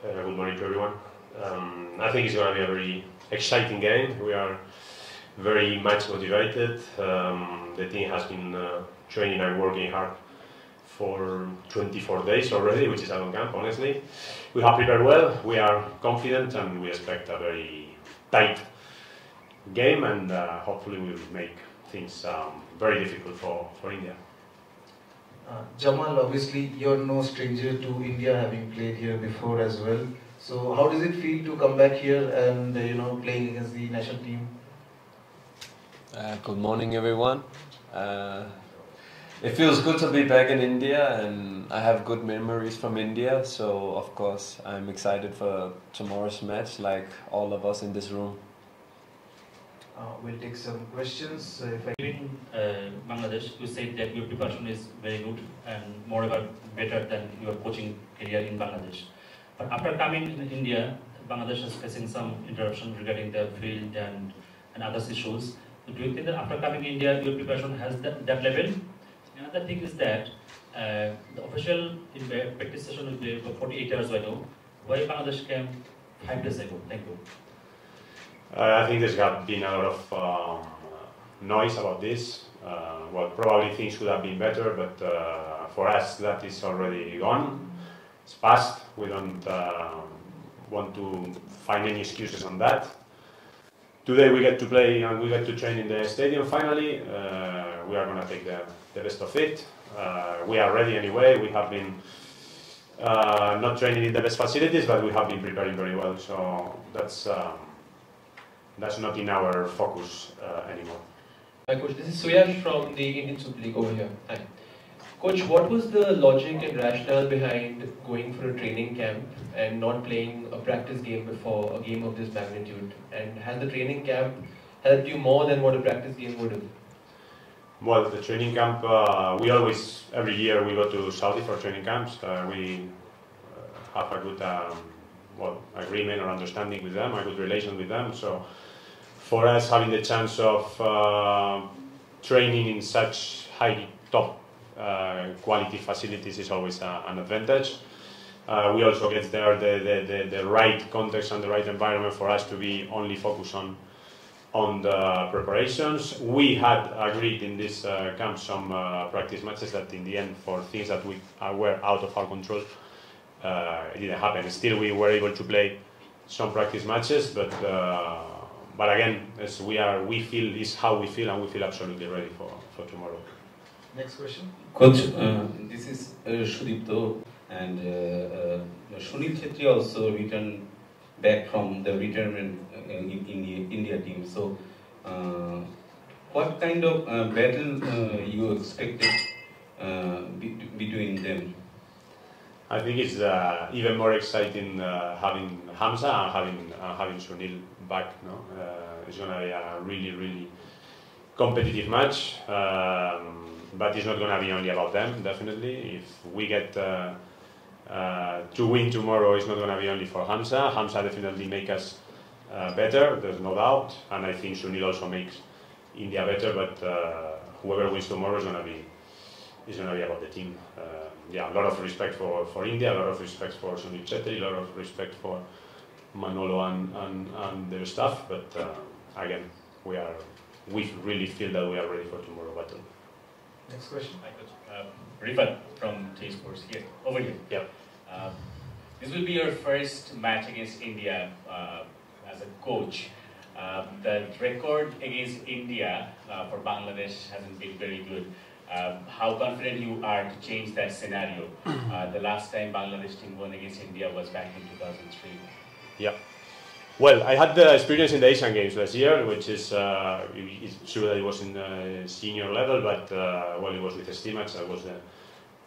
Good morning to everyone. I think it's going to be a very exciting game. We are very much motivated. The team has been training and working hard for 24 days already, which is a long camp, honestly. We have prepared well, we are confident, and we expect a very tight game, and hopefully we will make things very difficult for India. Jamal, obviously you're no stranger to India, having played here before as well. So how does it feel to come back here and playing against the national team? Good morning, everyone. It feels good to be back in India, and I have good memories from India. So of course I'm excited for tomorrow's match, like all of us in this room. We'll take some questions. In Bangladesh, you said that your preparation is very good and moreover better than your coaching career in Bangladesh. But after coming in India, Bangladesh is facing some interruption regarding the field and other issues. Do you think that after coming in India, your preparation has that level? Another thing is that the official practice session will be 48 hours ago. Why Bangladesh came 5 days ago? Thank you. I think there's been a lot of noise about this. Well, probably things could have been better, but for us that is already gone. It's past. We don't want to find any excuses on that. Today we get to play and we get to train in the stadium finally. We are going to take the best of it. We are ready anyway. We have been not training in the best facilities, but we have been preparing very well. So that's not in our focus anymore. Hi Coach, this is Suyash from the Indian Super League over here. Hi. Coach, what was the logic and rationale behind going for a training camp and not playing a practice game before a game of this magnitude? And has the training camp helped you more than what a practice game would have? Well, the training camp, we always, every year we go to Saudi for training camps. We have a good agreement or understanding with them, a good relation with them. So for us, having the chance of training in such high top quality facilities is always an advantage. We also get there the right context and the right environment for us to be only focused on the preparations. We had agreed in this camp some practice matches that in the end, for things that were out of our control, it didn't happen. Still, we were able to play some practice matches, but again, as we feel is how we feel, and we feel absolutely ready for tomorrow. Next question. Coach, this is Sudipto, and Sunil Chhetri also returned back from the retirement in the India team. So, what kind of battle you expected between them? I think it's even more exciting having Hamza and having Sunil back. No, it's going to be a really competitive match, but it's not going to be only about them. Definitely, if we get to win tomorrow, it's not going to be only for Hamza. Hamza definitely make us better. There's no doubt, and I think Sunil also makes India better. But whoever wins tomorrow is going to be about the team. Yeah, a lot of respect for India, a lot of respect for Sunil Chhetri, a lot of respect for Manolo and their staff. But again, we really feel that we are ready for tomorrow battle. Next question. Hi Coach. Rifat from T Sports here. Over here. Yeah. This will be your first match against India as a coach. The record against India for Bangladesh hasn't been very good. How confident you are to change that scenario? The last time Bangladesh team won against India was back in 2003. Yeah. Well, I had the experience in the Asian Games last year, which is it's true that it was in the senior level, but well, it was with Stimac. I was the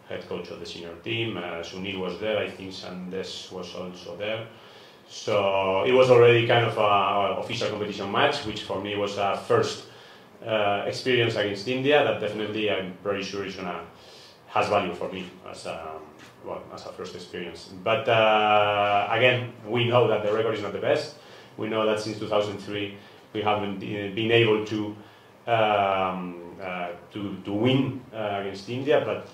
head coach of the senior team. Sunil was there. I think Sandes was also there. So it was already kind of an official competition match, which for me was a first experience against India. That definitely, I'm pretty sure, has value for me as a first experience. But again, we know that the record is not the best. We know that since 2003 we haven't been able to win against India. But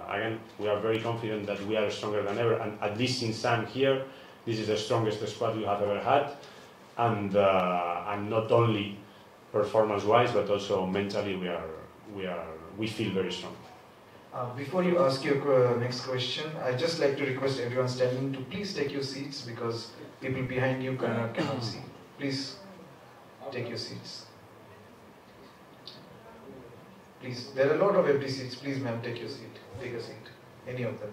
again, we are very confident that we are stronger than ever. And at least since I'm here, this is the strongest squad we have ever had, and not only performance-wise, but also mentally we feel very strong. Before you ask your next question, I'd just like to request everyone standing to please take your seats because people behind you cannot see. Please take your seats. Please, there are a lot of empty seats. Please, ma'am, take your seat. Take a seat. Any of them.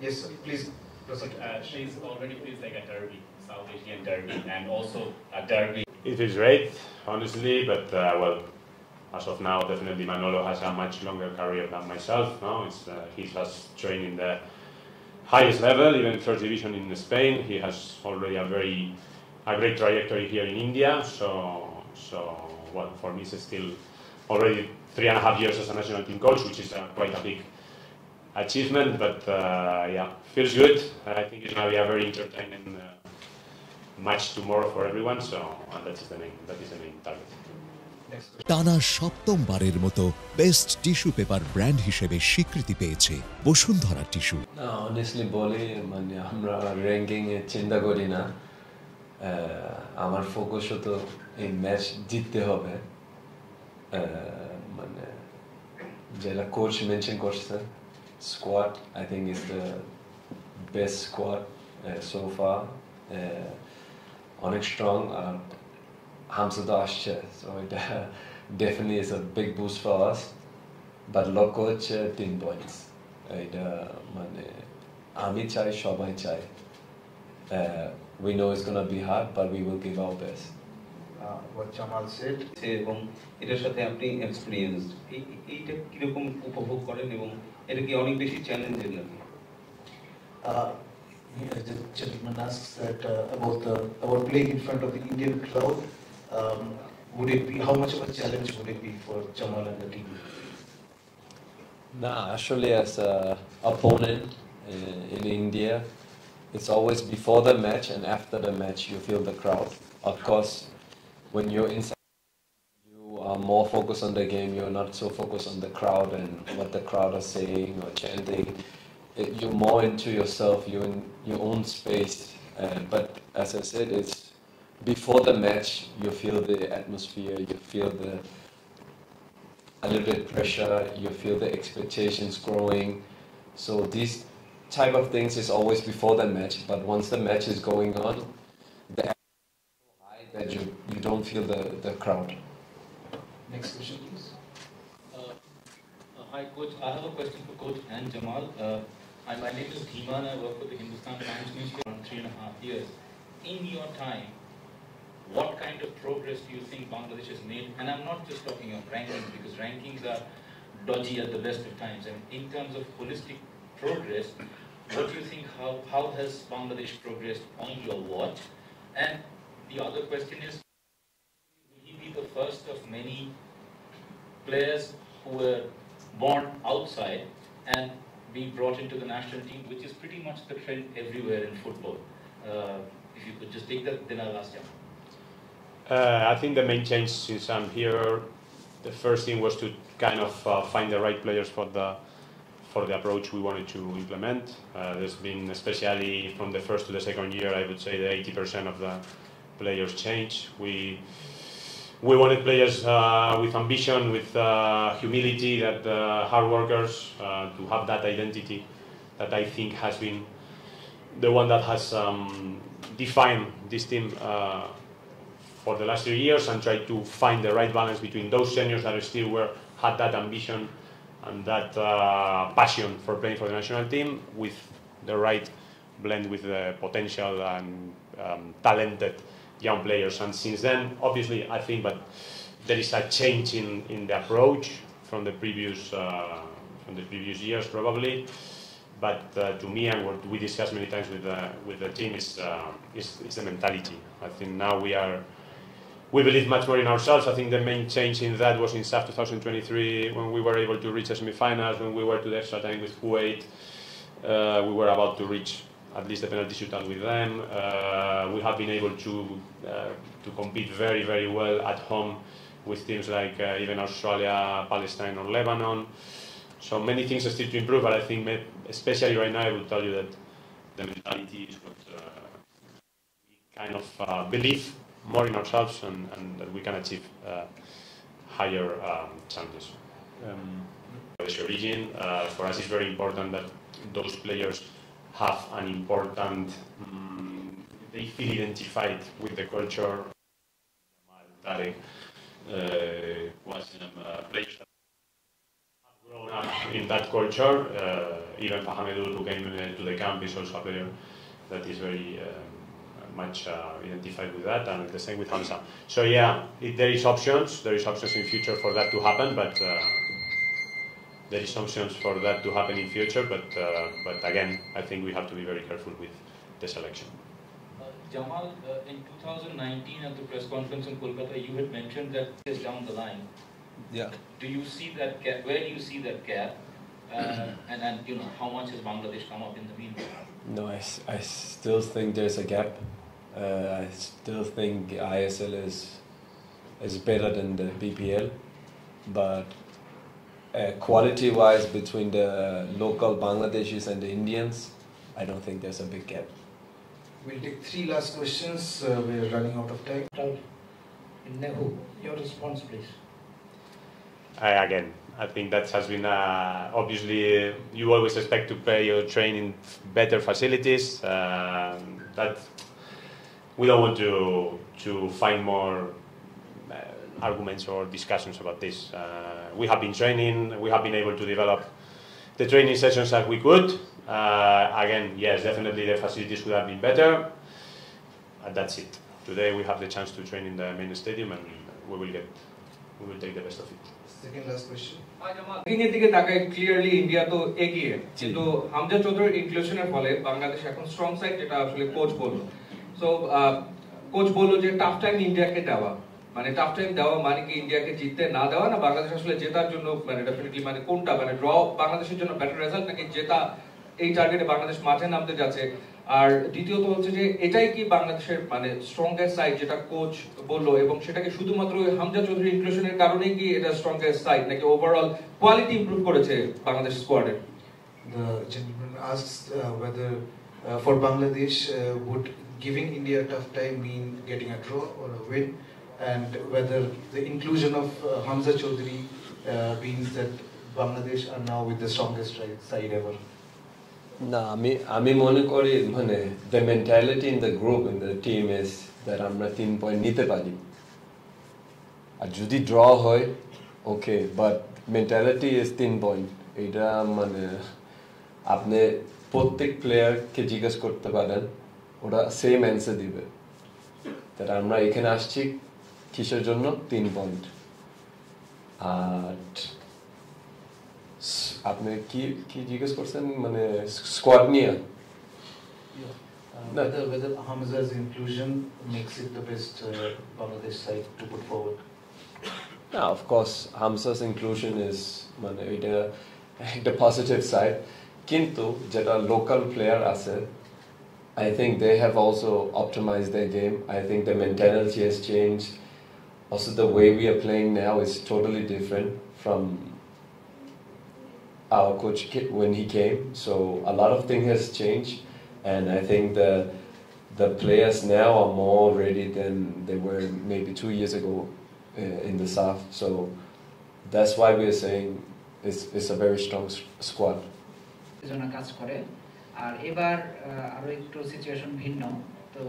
Yes, sir. Please proceed. She's already feels like a derby, South Asian derby, and also a derby. It feels great, honestly, but well, as of now, definitely Manolo has a much longer career than myself. No, he has trained in the highest level, even first division in Spain. He has already a great trajectory here in India. So well, for me, it's still already 3.5 years as a national team coach, which is quite a big achievement. But yeah, feels good. I think it's going to be a very entertaining match tomorrow for everyone. So that is the main target. টানা সপ্তমবারের মতো best tissue paper brand হিসেবে স্বীকৃতি পেয়েছে Bashundhara tissue. না, honestly বলি মানে আমরা ranking এ চিন্তা করি না, আমার ফোকাস তো এই ম্যাচ জিততে হবে। মানে যেটা কোচ মেনশন করছে, squad I think is the best squad so far, অনেক স্ট্রং। Hamza to আসছে, so it definitely is a big boost for us. But lock coach 3 points. এটা মানে আমি চাই, সবাই চাই। We know it's gonna be hard, but we will give our best. What Jamal said. এবং এটার সাথে আপনি এক্সপেরিয়েন্সড, এইটা কিরকম উপভোগ করেন এবং এটা কি অনেক বেশি চ্যালেঞ্জের নাকি? The gentleman asks that about playing in front of the Indian crowd. Would it be, how much of a challenge would it be for Jamal and the team? Nah, actually as an opponent in India, it's always before the match and after the match you feel the crowd. Of course, when you're inside, you are more focused on the game, you're not so focused on the crowd and what the crowd are saying or chanting. You're more into yourself, you're in your own space. But as I said, it's before the match, you feel the atmosphere, you feel a little bit pressure, you feel the expectations growing. So these type of things is always before the match, but once the match is going on, the atmosphere is so high that you don't feel the crowd. Next question, please. Hi, Coach. I have a question for Coach and Jamal. My name is Dhiman. I work for the Hindustan Times newspaper for 3.5 years. In your time, what kind of progress do you think Bangladesh has made? And I'm not just talking of rankings, because rankings are dodgy at the best of times. And in terms of holistic progress, what do you think, how has Bangladesh progressed on your watch? And the other question is, will he be the first of many players who were born outside and be brought into the national team, which is pretty much the trend everywhere in football? If you could just take that, then I'll ask Jamal. I think the main change since I'm here, the first thing was to kind of find the right players for the approach we wanted to implement. There's been, especially from the first to the second year, I would say that 80% of the players change. We wanted players with ambition, with humility, that hard workers, to have that identity that I think has been the one that has defined this team for the last 3 years, and try to find the right balance between those seniors that still had that ambition and that passion for playing for the national team, with the right blend with the potential and talented young players. And since then, obviously, I think, but there is a change in the approach from the previous years, probably. But to me, and what we discussed many times with the team, is the mentality. I think now we believe much more in ourselves. I think the main change in that was in SAF 2023, when we were able to reach the semi-finals, when we were to the extra time with Kuwait. We were about to reach at least the penalty shootout with them. We have been able to compete very, very well at home with teams like even Australia, Palestine, or Lebanon. So many things are still to improve, but I think, especially right now, I would tell you that the mentality is what we kind of believe more in ourselves and that we can achieve higher challenges. The origin, for us it's very important that those players have an important, they feel identified with the culture. Tarek was players that have grown up in that culture. Even Fahamedou, who came to the camp, is also a player that is very much identified with that, and the same with Hamza. So yeah, there is options in future for that to happen, but there is options for that to happen in future, but again, I think we have to be very careful with the selection. Jamal, in 2019 at the press conference in Kolkata, you had mentioned that is down the line. Yeah. Do you see that gap? Where do you see that gap? And you know, how much has Bangladesh come up in the meanwhile? No, I still think there's a gap. I still think ISL is better than the BPL, but quality-wise between the local Bangladeshis and the Indians, I don't think there's a big gap. We'll take 3 last questions. We're running out of time. Nehu, your response, please. Again, I think that has been obviously you always expect to play or train in better facilities. That we don't want to find more arguments or discussions about this. We have been training. We have been able to develop the training sessions that we could. Again, yes, definitely the facilities could have been better. That's it. Today we have the chance to train in the main stadium, and we will take the best of it. Second last question. Ranking এর দিকে তাকাই clearly India তো এগিয়ে, কিন্তু হামজা চৌধুরীর ইনক্লুশনের ফলে বাংলাদেশ এখন strong side, যেটা আসলে কোচ বললো। সো কোচ বললো যে টাফ টাইম ইন্ডিয়াকে দেওয়া, মানে টাফ টাইম দেওয়া মানে কি ইন্ডিয়াকে জিততে না দেওয়া, না বাংলাদেশ আসলে জেতার জন্য মানে ডেফিনেটলি মানে কোনটা, মানে ড্র বাংলাদেশের জন্য বেটার রেজাল্ট নাকি জেতা, এই টার্গেটে বাংলাদেশ মাঠে নামতে যাচ্ছে? আর দ্বিতীয়ত হচ্ছে যে এটাই কি বাংলাদেশের মানে স্ট্রংগেস্ট সাইড যেটা কোচ বললো, এবং সেটাকে শুধুমাত্র হামজা চৌধুরী ইনক্লুশনের কারণেই কি এটা স্ট্রংগেস্ট সাইড, নাকি ওভারঅল কোয়ালিটি ইমপ্রুভ করেছে Bangladesh স্কোয়াডের? The gentleman asks whether for Bangladesh would giving India a tough time mean getting a draw or a win, and whether the inclusion of Hamza Chaudhary means that Bangladesh are now with the strongest side ever. না, আমি মনে করি মানে the mentality in the group in the team is that আমরা 3 point নিতে পারি, আর যদি draw হয় ওকে, বাট মেন্টালিটি ইজ 3 পয়েন্ট। এটা মানে আপনি প্রত্যেক প্লেয়ারকে জিজ্ঞেস করতে পারেন, ওরা সেম অ্যান্সার দিবে, that আমরা এখানে আসছি কিসের জন্য, 3 পয়েন্ট। আর আপনি কি জিজ্ঞেস করছেন মানে স্কোয়াড নিয়ে? Whether Hamza's inclusion makes it the best Bangladesh side to put forward. Yeah, of course, Hamza's inclusion is মানে এটা একটা positive side, কিন্তু যেটা local player আছে, I think they have also optimized their game. I think the mentality has changed. Also, the way we are playing now is totally different from our coach when he came. So a lot of things has changed, and I think the players now are more ready than they were maybe 2 years ago in the south. So that's why we are saying it's a very strong squad. কাজ করে। আর এবার আরো একটু situation ভিন্ন, তো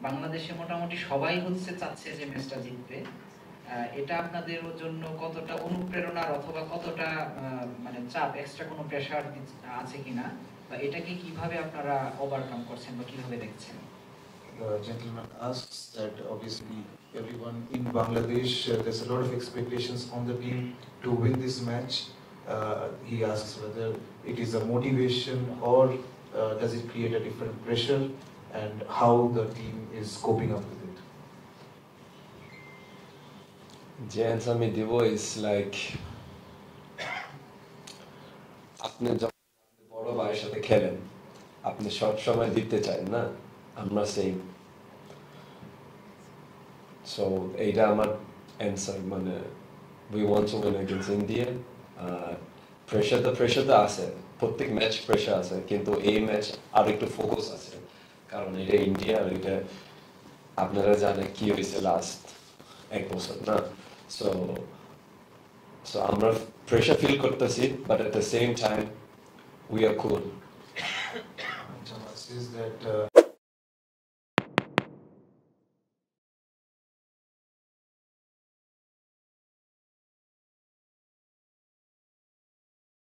বাংলাদেশে মোটামুটি সবাই হচ্ছে চাচ্ছে যে ম্যাচটা জিতবে। এটা আপনাদের জন্য কতটা অনুপ্রেরণার অথবা কতটা মানে চাপ, এক্সট্রা কোনো প্রেসার আছে কিনা, বা এটাকে কিভাবে আপনারা ওভারকাম করছেন বা কিভাবে দেখছেন? The gentleman asks that obviously everyone in Bangladesh, there's a lot of expectations on the team to win this match. He asks whether it is a motivation or does it create a different pressure, and how the team is coping up with it. The answer me দিব is like আপনি যখন বড় ভাইয়ের সাথে খেলেন, আপনি সব সময় দিতে চান না, আমরা সেম। So এইটা আমার অ্যান্সার, মানে we want to win against India. Pressure তো আছে, প্রত্যেক ম্যাচ প্রেশার আছে, কিন্তু এই ম্যাচ আর একটু ফোকাস আছে, কারণ এটা ইন্ডিয়া আর এটা আপনারা জানেন কি হয়েছে লাস্ট এক বছর না। সো আমরা প্রেশার ফিল করতেছি, but at the same time we are cool. Jamal says that